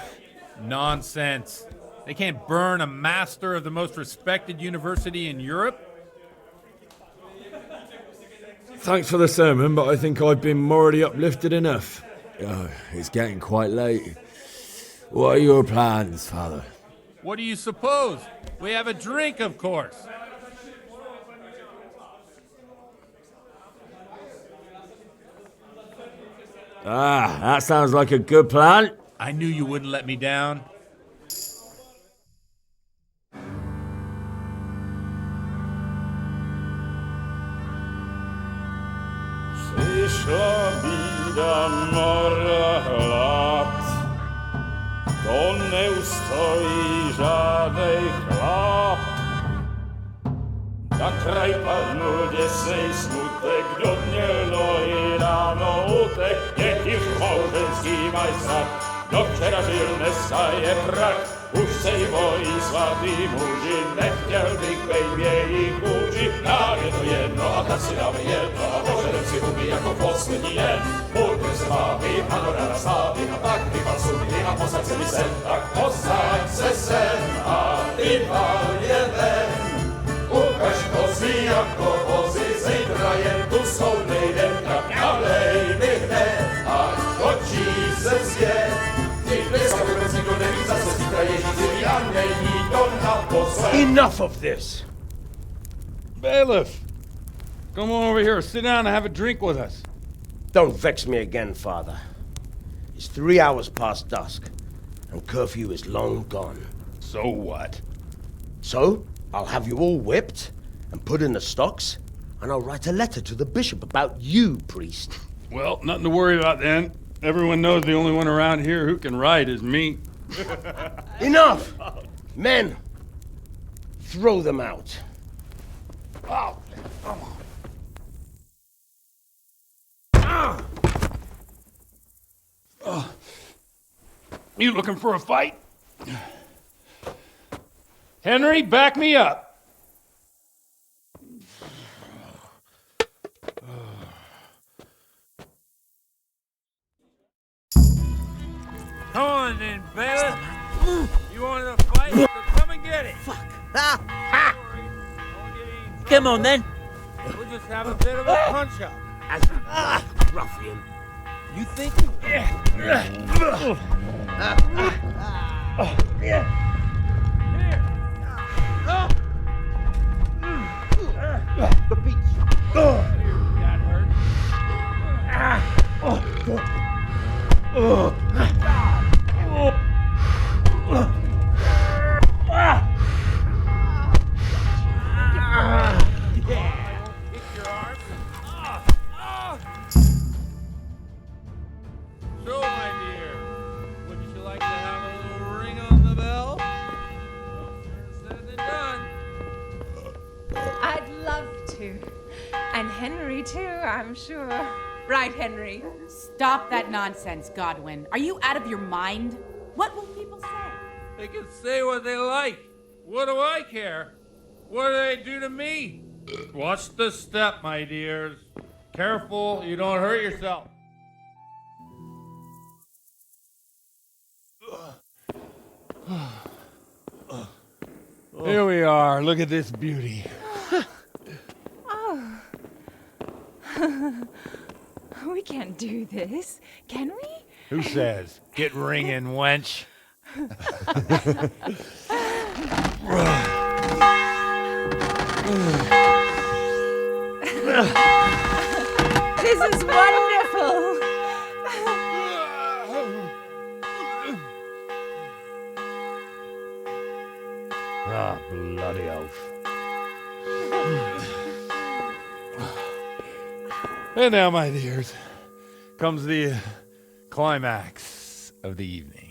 [SPEAKER 4] Nonsense. They can't burn a master of the most respected university in Europe.
[SPEAKER 13] Thanks for the sermon, but I think I've been morally uplifted enough. Oh, it's getting quite late. What are your plans, Father?
[SPEAKER 4] What do you suppose? We have a drink, of course.
[SPEAKER 13] Ah, that sounds like a good plan.
[SPEAKER 4] I knew you wouldn't let me down.
[SPEAKER 19] Przyszła bida mora lat, to nie ustoi żadnej chlap. Na kraj panuje sej smutek, do dnielo i rano utek, niech już małżeński majstrat, do wczera żylne staje prak. Už sej bojí svatý muži, nechtěl bych bejbě jí kůži. Nám je to jedno a tak si dáme jedno a požerem si huby jako poslední den. Půlkem se baví, panorama slávy a tak vypal sudy a posaď se mi sem. Tak posaď se sem a vypal je ven. Ukaž kozy jako vozy, zítra jen tu jsou nejdem, tak nalej mi hned, ať točí se svět.
[SPEAKER 12] Enough of this!
[SPEAKER 11] Bailiff! Come on over here, sit down and have a drink with us.
[SPEAKER 12] Don't vex me again, Father. It's 3 hours past dusk, and curfew is long gone.
[SPEAKER 11] So what?
[SPEAKER 12] So, I'll have you all whipped and put in the stocks, and I'll write a letter to the bishop about you, priest.
[SPEAKER 11] Well, nothing to worry about then. Everyone knows the only one around here who can write is me.
[SPEAKER 12] Enough! Men, throw them out.
[SPEAKER 11] Oh. Oh. You looking for a fight? Henry, back me up. Come on then.
[SPEAKER 8] We'll just have a bit of a punch-up.
[SPEAKER 12] Ruffian.
[SPEAKER 8] You think?
[SPEAKER 12] The beach.
[SPEAKER 8] That hurt. Yeah. Hit your arm. So, my dear, wouldn't you like to have a little ring on the bell? Said and done.
[SPEAKER 18] I'd love to. And Henry, too, I'm sure. Right, Henry?
[SPEAKER 20] Stop that nonsense, Godwin. Are you out of your mind? What will people say?
[SPEAKER 8] They can say what they like. What do I care? What do they do to me? Watch the step, my dears. Careful, you don't hurt yourself. Here we are. Look at this beauty.
[SPEAKER 18] Oh. We can't do this, can we?
[SPEAKER 8] Who says? Get ringing, wench.
[SPEAKER 18] This is wonderful.
[SPEAKER 11] Ah, bloody oath.
[SPEAKER 8] And now, my dears, comes the climax of the evening.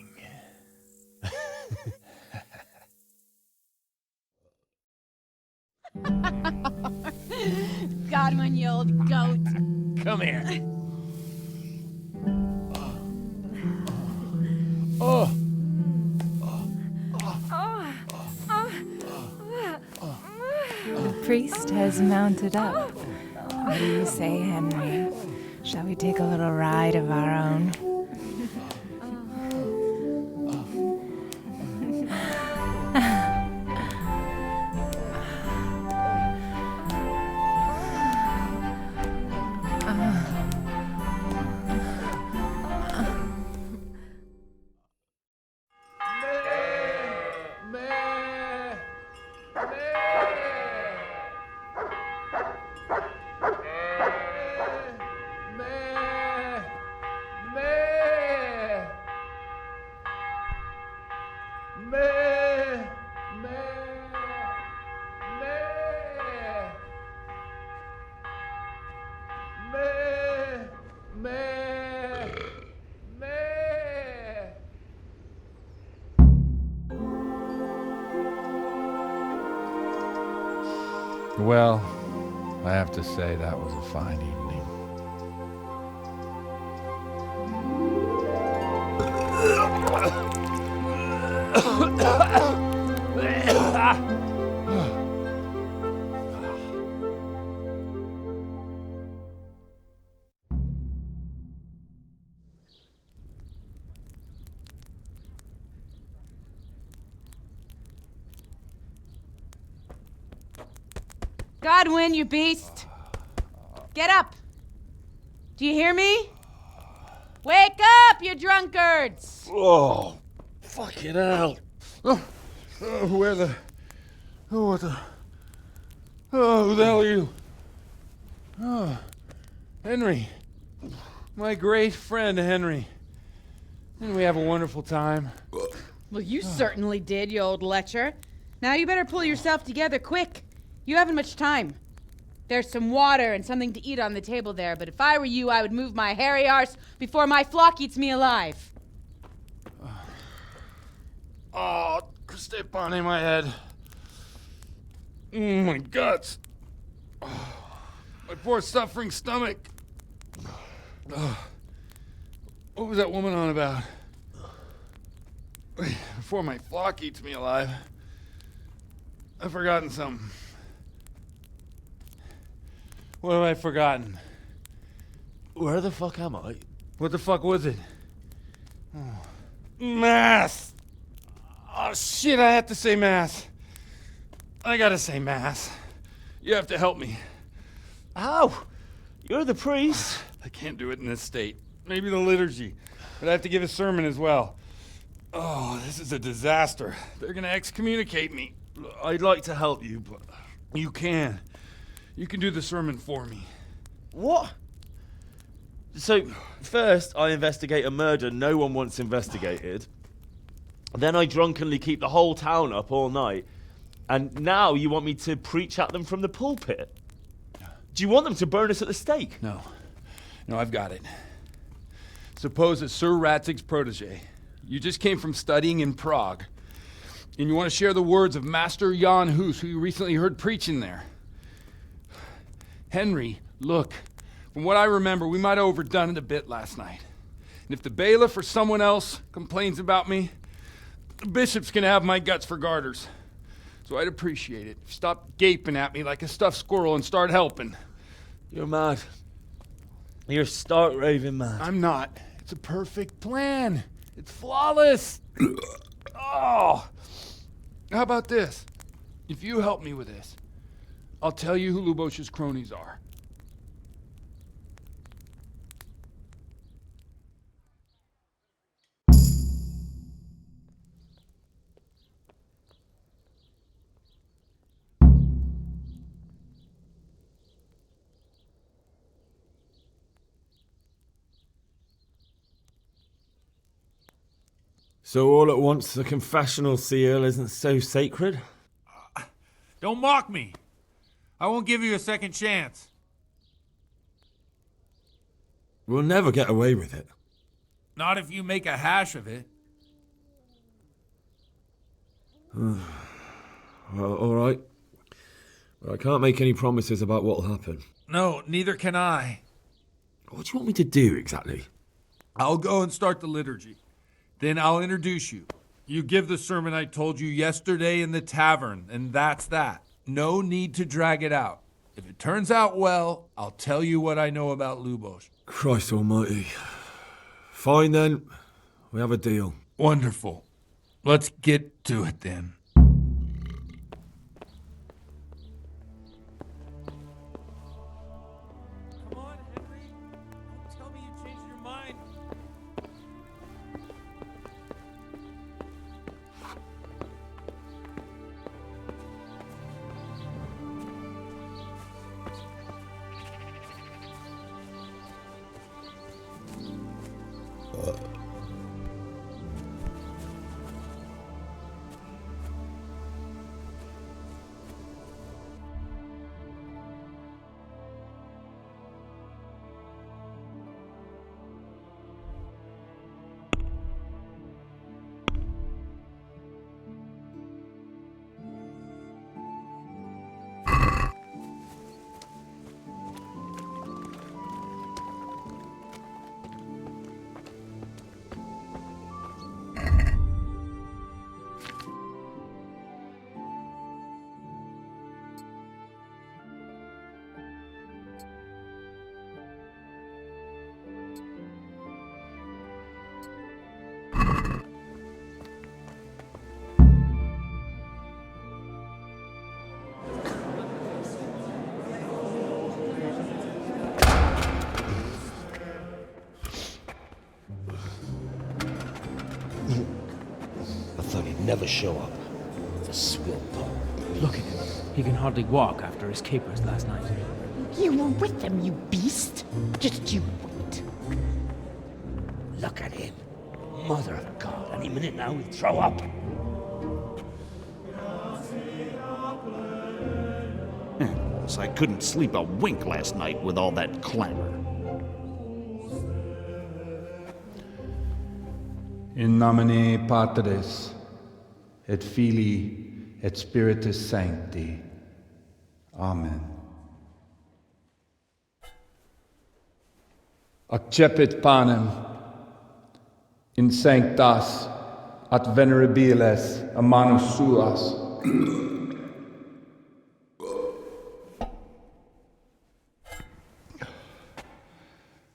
[SPEAKER 20] Godwin, you old goat.
[SPEAKER 8] Come here. Oh.
[SPEAKER 18] The priest has mounted up. What do you say, Henry? Shall we take a little ride of our own?
[SPEAKER 8] Well, I have to say that was a fine evening.
[SPEAKER 20] Godwin, you beast! Get up! Do you hear me? Wake up, you drunkards!
[SPEAKER 8] Oh, fucking hell. Where the... Oh, what the... Oh, who the hell are you? Oh, Henry. My great friend, Henry. Didn't we have a wonderful time?
[SPEAKER 20] Well, you certainly did, you old lecher. Now you better pull yourself together quick. You haven't much time. There's some water and something to eat on the table there, but if I were you, I would move my hairy arse before my flock eats me alive.
[SPEAKER 8] Oh, step on in my head. My guts. My poor suffering stomach. What was that woman on about? Before my flock eats me alive. I've forgotten something. What have I forgotten?
[SPEAKER 12] Where the fuck am I?
[SPEAKER 8] What the fuck was it? Mass! Oh shit, I had to say mass. I gotta say Mass. You have to help me.
[SPEAKER 21] How? You're the priest.
[SPEAKER 8] I can't do it in this state. Maybe the liturgy. But I have to give a sermon as well. Oh, this is a disaster. They're gonna excommunicate me.
[SPEAKER 21] I'd like to help you, but...
[SPEAKER 8] You can. You can do the sermon for me.
[SPEAKER 21] What? So, first I investigate a murder no one wants investigated. Then I drunkenly keep the whole town up all night. And now you want me to preach at them from the pulpit? Do you want them to burn us at the stake?
[SPEAKER 8] No. No, I've got it. Suppose that Sir Ratzig's protege. You just came from studying in Prague. And you want to share the words of Master Jan Hus, who you recently heard preaching there. Henry, look. From what I remember, we might have overdone it a bit last night. And if the bailiff or someone else complains about me, the bishop's gonna have my guts for garters. So I'd appreciate it. Stop gaping at me like a stuffed squirrel and start helping.
[SPEAKER 21] You're mad. You're stark raving mad.
[SPEAKER 8] I'm not. It's a perfect plan. It's flawless. Oh. How about this? If you help me with this, I'll tell you who Lubosh's cronies are.
[SPEAKER 13] So all at once the confessional seal isn't so sacred?
[SPEAKER 4] Don't mock me. I won't give you a second chance.
[SPEAKER 13] We'll never get away with it.
[SPEAKER 4] Not if you make a hash of it.
[SPEAKER 13] Well, all right. But I can't make any promises about what'll happen.
[SPEAKER 4] No, neither can I.
[SPEAKER 13] What do you want me to do exactly?
[SPEAKER 4] I'll go and start the liturgy. Then I'll introduce you. You give the sermon I told you yesterday in the tavern, and that's that. No need to drag it out. If it turns out well, I'll tell you what I know about Lubosh.
[SPEAKER 13] Christ almighty. Fine then. We have a deal.
[SPEAKER 4] Wonderful. Let's get to it then.
[SPEAKER 12] Never show up. The swill pop.
[SPEAKER 5] Look at him. He can hardly walk after his capers last night.
[SPEAKER 22] You were with them, you beast. Just you wait. Look at him. Mother of God. Any minute now he'll throw up.
[SPEAKER 10] So I couldn't sleep a wink last night with all that clamor.
[SPEAKER 8] In nomine Patris, et Filii, et Spiritus Sancti. Amen. Accepit panem in sanctas at venerabiles a manus suas.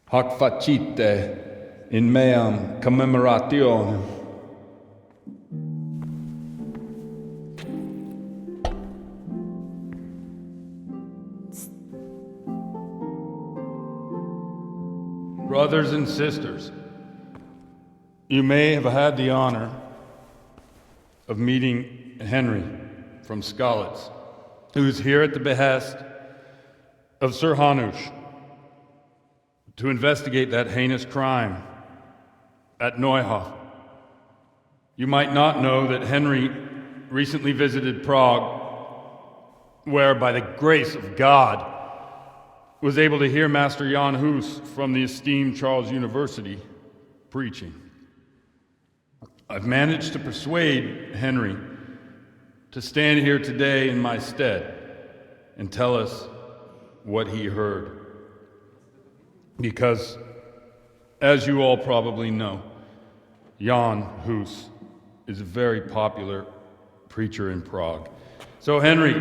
[SPEAKER 8] Hoc facite in meam commemorationem.
[SPEAKER 2] Brothers and sisters, you may have had the honor of meeting Henry from Skalitz, who is here at the behest of Sir Hanush to investigate that heinous crime at Neuhof. You might not know that Henry recently visited Prague, where, by the grace of God, was able to hear Master Jan Hus from the esteemed Charles University preaching. I've managed to persuade Henry to stand here today in my stead and tell us what he heard. Because, as you all probably know, Jan Hus is a very popular preacher in Prague. So, Henry,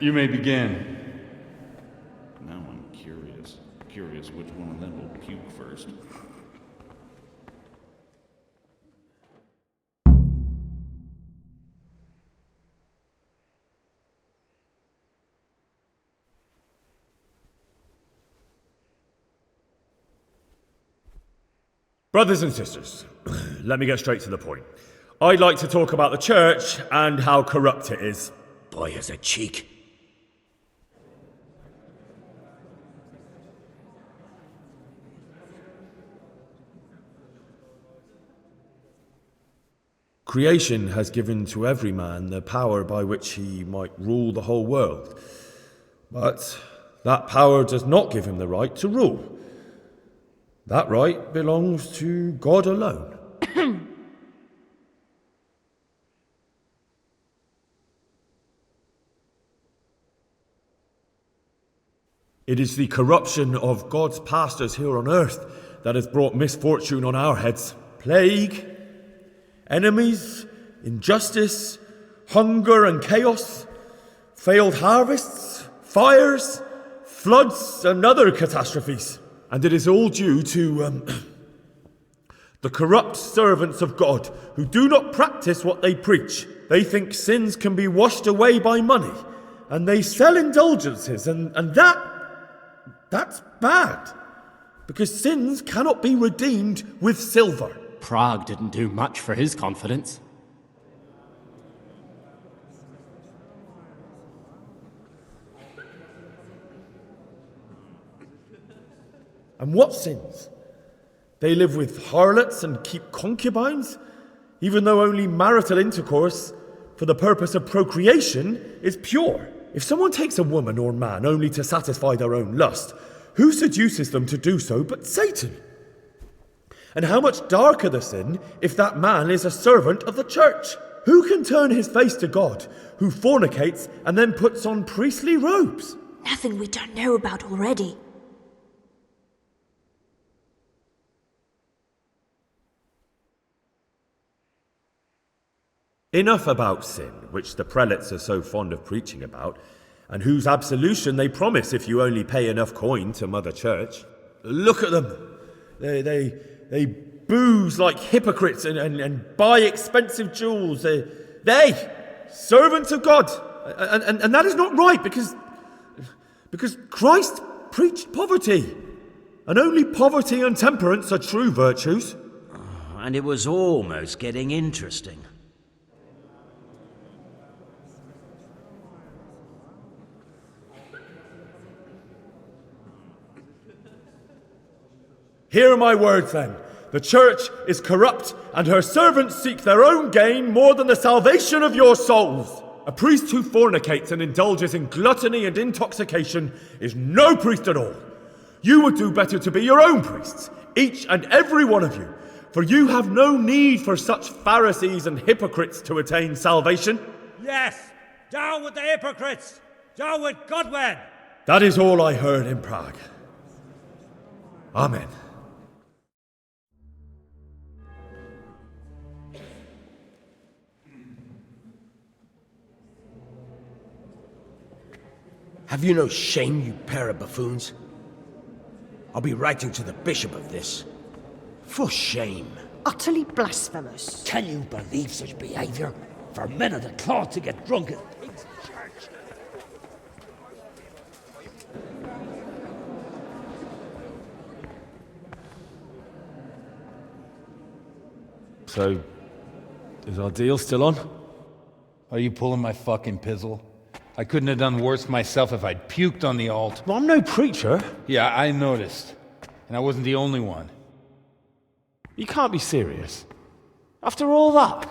[SPEAKER 2] you may begin.
[SPEAKER 6] Now I'm curious which one of them will puke first.
[SPEAKER 23] Brothers and sisters, let me get straight to the point. I'd like to talk about the church and how corrupt it is.
[SPEAKER 12] Boy has a cheek.
[SPEAKER 13] Creation has given to every man the power by which he might rule the whole world. But that power does not give him the right to rule. That right belongs to God alone. It is the corruption of God's pastors here on earth that has brought misfortune on our heads. Plague, enemies, injustice, hunger and chaos, failed harvests, fires, floods and other catastrophes. And it is all due to the corrupt servants of God who do not practice what they preach. They think sins can be washed away by money, and they sell indulgences, and that's bad, because sins cannot be redeemed with silver.
[SPEAKER 9] Prague didn't do much for his confidence.
[SPEAKER 23] And what sins? They live with harlots and keep concubines, even though only marital intercourse for the purpose of procreation is pure. If someone takes a woman or man only to satisfy their own lust, who seduces them to do so but Satan? And how much darker the sin if that man is a servant of the church? Who can turn his face to God, who fornicates and then puts on priestly robes?
[SPEAKER 15] Nothing we don't know about already.
[SPEAKER 23] Enough about sin, which the prelates are so fond of preaching about, and whose absolution they promise if you only pay enough coin to Mother Church. Look at them. They booze like hypocrites and buy expensive jewels. They servants of God. And that is not right, because Christ preached poverty. And only poverty and temperance are true virtues.
[SPEAKER 12] And it was almost getting interesting.
[SPEAKER 23] Hear my words then. The church is corrupt, and her servants seek their own gain more than the salvation of your souls. A priest who fornicates and indulges in gluttony and intoxication is no priest at all. You would do better to be your own priests, each and every one of you, for you have no need for such Pharisees and hypocrites to attain salvation.
[SPEAKER 11] Yes! Down with the hypocrites! Down with Godwin!
[SPEAKER 23] That is all I heard in Prague. Amen.
[SPEAKER 12] Have you no shame, you pair of buffoons? I'll be writing to the bishop of this. For shame.
[SPEAKER 24] Utterly blasphemous.
[SPEAKER 22] Can you believe such behaviour? For men of the cloth to get drunk at pigs in church.
[SPEAKER 2] So, is our deal still on? Are you pulling my fucking pizzle? I couldn't have done worse myself if I'd puked on the alt.
[SPEAKER 23] Well, I'm no preacher.
[SPEAKER 2] Yeah, I noticed. And I wasn't the only one.
[SPEAKER 23] You can't be serious. After all that?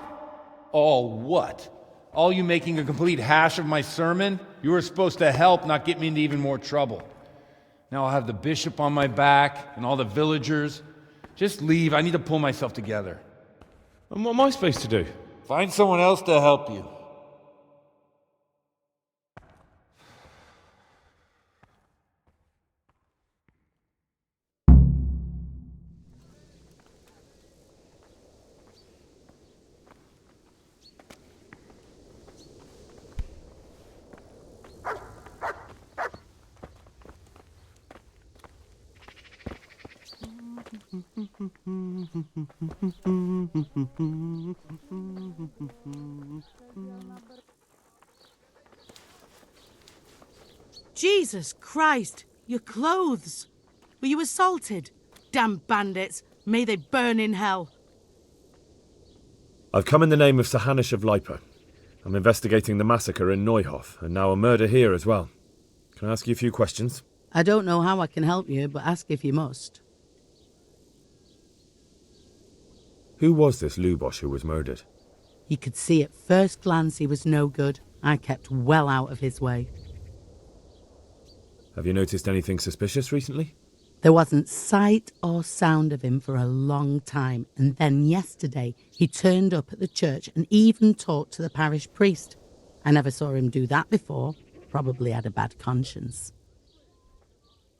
[SPEAKER 2] All what? All you making a complete hash of my sermon? You were supposed to help, not get me into even more trouble. Now I'll have the bishop on my back and all the villagers. Just leave. I need to pull myself together.
[SPEAKER 23] And what am I supposed to do?
[SPEAKER 2] Find someone else to help you.
[SPEAKER 1] Jesus Christ, your clothes! Were you assaulted? Damn bandits, may they burn in hell.
[SPEAKER 13] I've come in the name of Sir Hanish of Lipa. I'm investigating the massacre in Neuhof, and now a murder here as well. Can I ask you a few questions?
[SPEAKER 1] I don't know how I can help you, but ask if you must.
[SPEAKER 13] Who was this Lubosh who was murdered?
[SPEAKER 1] You could see at first glance he was no good. I kept well out of his way.
[SPEAKER 13] Have you noticed anything suspicious recently?
[SPEAKER 1] There wasn't sight or sound of him for a long time, and then yesterday he turned up at the church and even talked to the parish priest. I never saw him do that before. Probably had a bad conscience.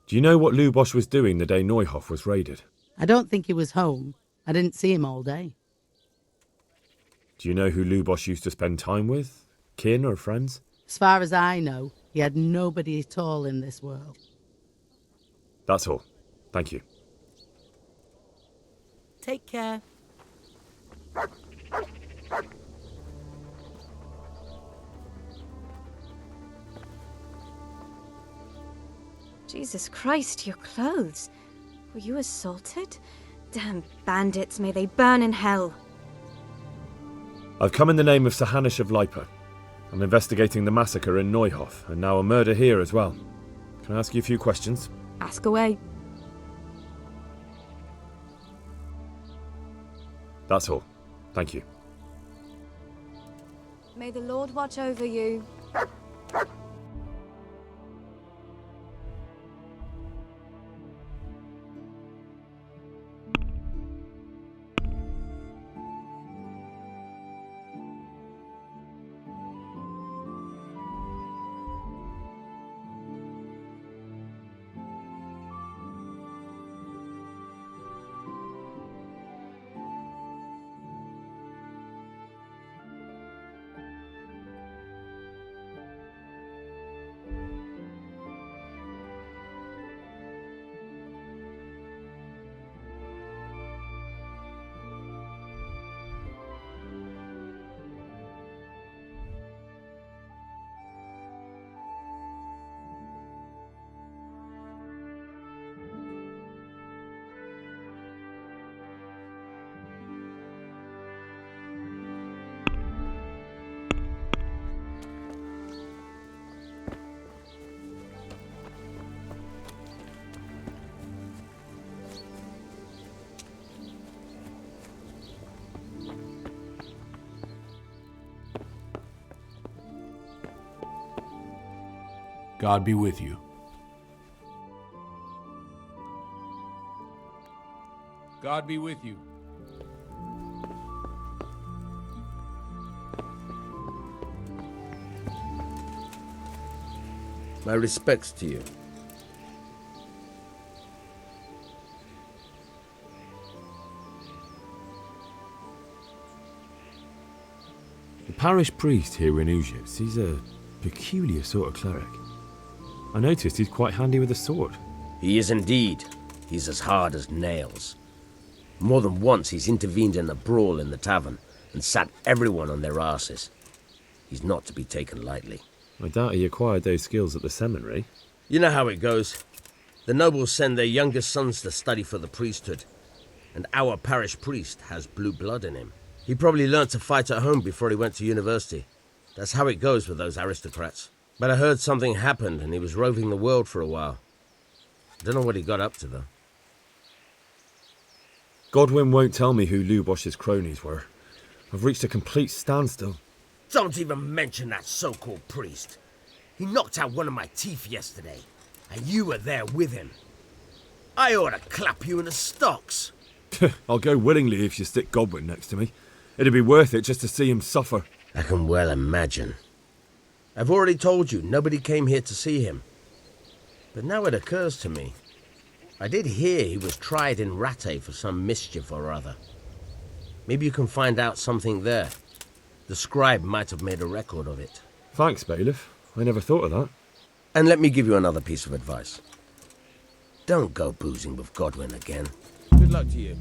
[SPEAKER 13] Do you know what Lubosh was doing the day Neuhof was raided?
[SPEAKER 1] I don't think he was home. I didn't see him all day.
[SPEAKER 13] Do you know who Lubosh used to spend time with? Kin or friends?
[SPEAKER 1] As far as I know, he had nobody at all in this world.
[SPEAKER 13] That's all. Thank you.
[SPEAKER 1] Take care.
[SPEAKER 15] Jesus Christ, your clothes. Were you assaulted? Damn bandits, may they burn in hell.
[SPEAKER 13] I've come in the name of Sir Hanish of Lipa. I'm investigating the massacre in Neuhof, and now a murder here as well. Can I ask you a few questions?
[SPEAKER 15] Ask away.
[SPEAKER 13] That's all. Thank you.
[SPEAKER 15] May the Lord watch over you.
[SPEAKER 3] God be with you.
[SPEAKER 4] God be with you.
[SPEAKER 12] My respects to you.
[SPEAKER 13] The parish priest here in Ujis, he's a peculiar sort of cleric. I noticed he's quite handy with a sword.
[SPEAKER 12] He is indeed. He's as hard as nails. More than once he's intervened in a brawl in the tavern and sat everyone on their arses. He's not to be taken lightly.
[SPEAKER 13] I doubt he acquired those skills at the seminary.
[SPEAKER 12] You know how it goes. The nobles send their youngest sons to study for the priesthood. and our parish priest has blue blood in him. He probably learnt to fight at home before he went to university. That's how it goes with those aristocrats. But I heard something happened and he was roving the world for a while. Don't know what he got up to, though.
[SPEAKER 13] Godwin won't tell me who Lubosh's cronies were. I've reached a complete standstill.
[SPEAKER 12] Don't even mention that so-called priest. He knocked out one of my teeth yesterday, and you were there with him. I ought to clap you in the stocks.
[SPEAKER 13] I'll go willingly if you stick Godwin next to me. It'd be worth it just to see him suffer.
[SPEAKER 12] I can well imagine. I've already told you, nobody came here to see him. But now it occurs to me. I did hear he was tried in Rattay for some mischief or other. Maybe you can find out something there. The scribe might have made a record of it.
[SPEAKER 13] Thanks, bailiff. I never thought of that.
[SPEAKER 12] And let me give you another piece of advice. Don't go boozing with Godwin again.
[SPEAKER 7] Good luck to you.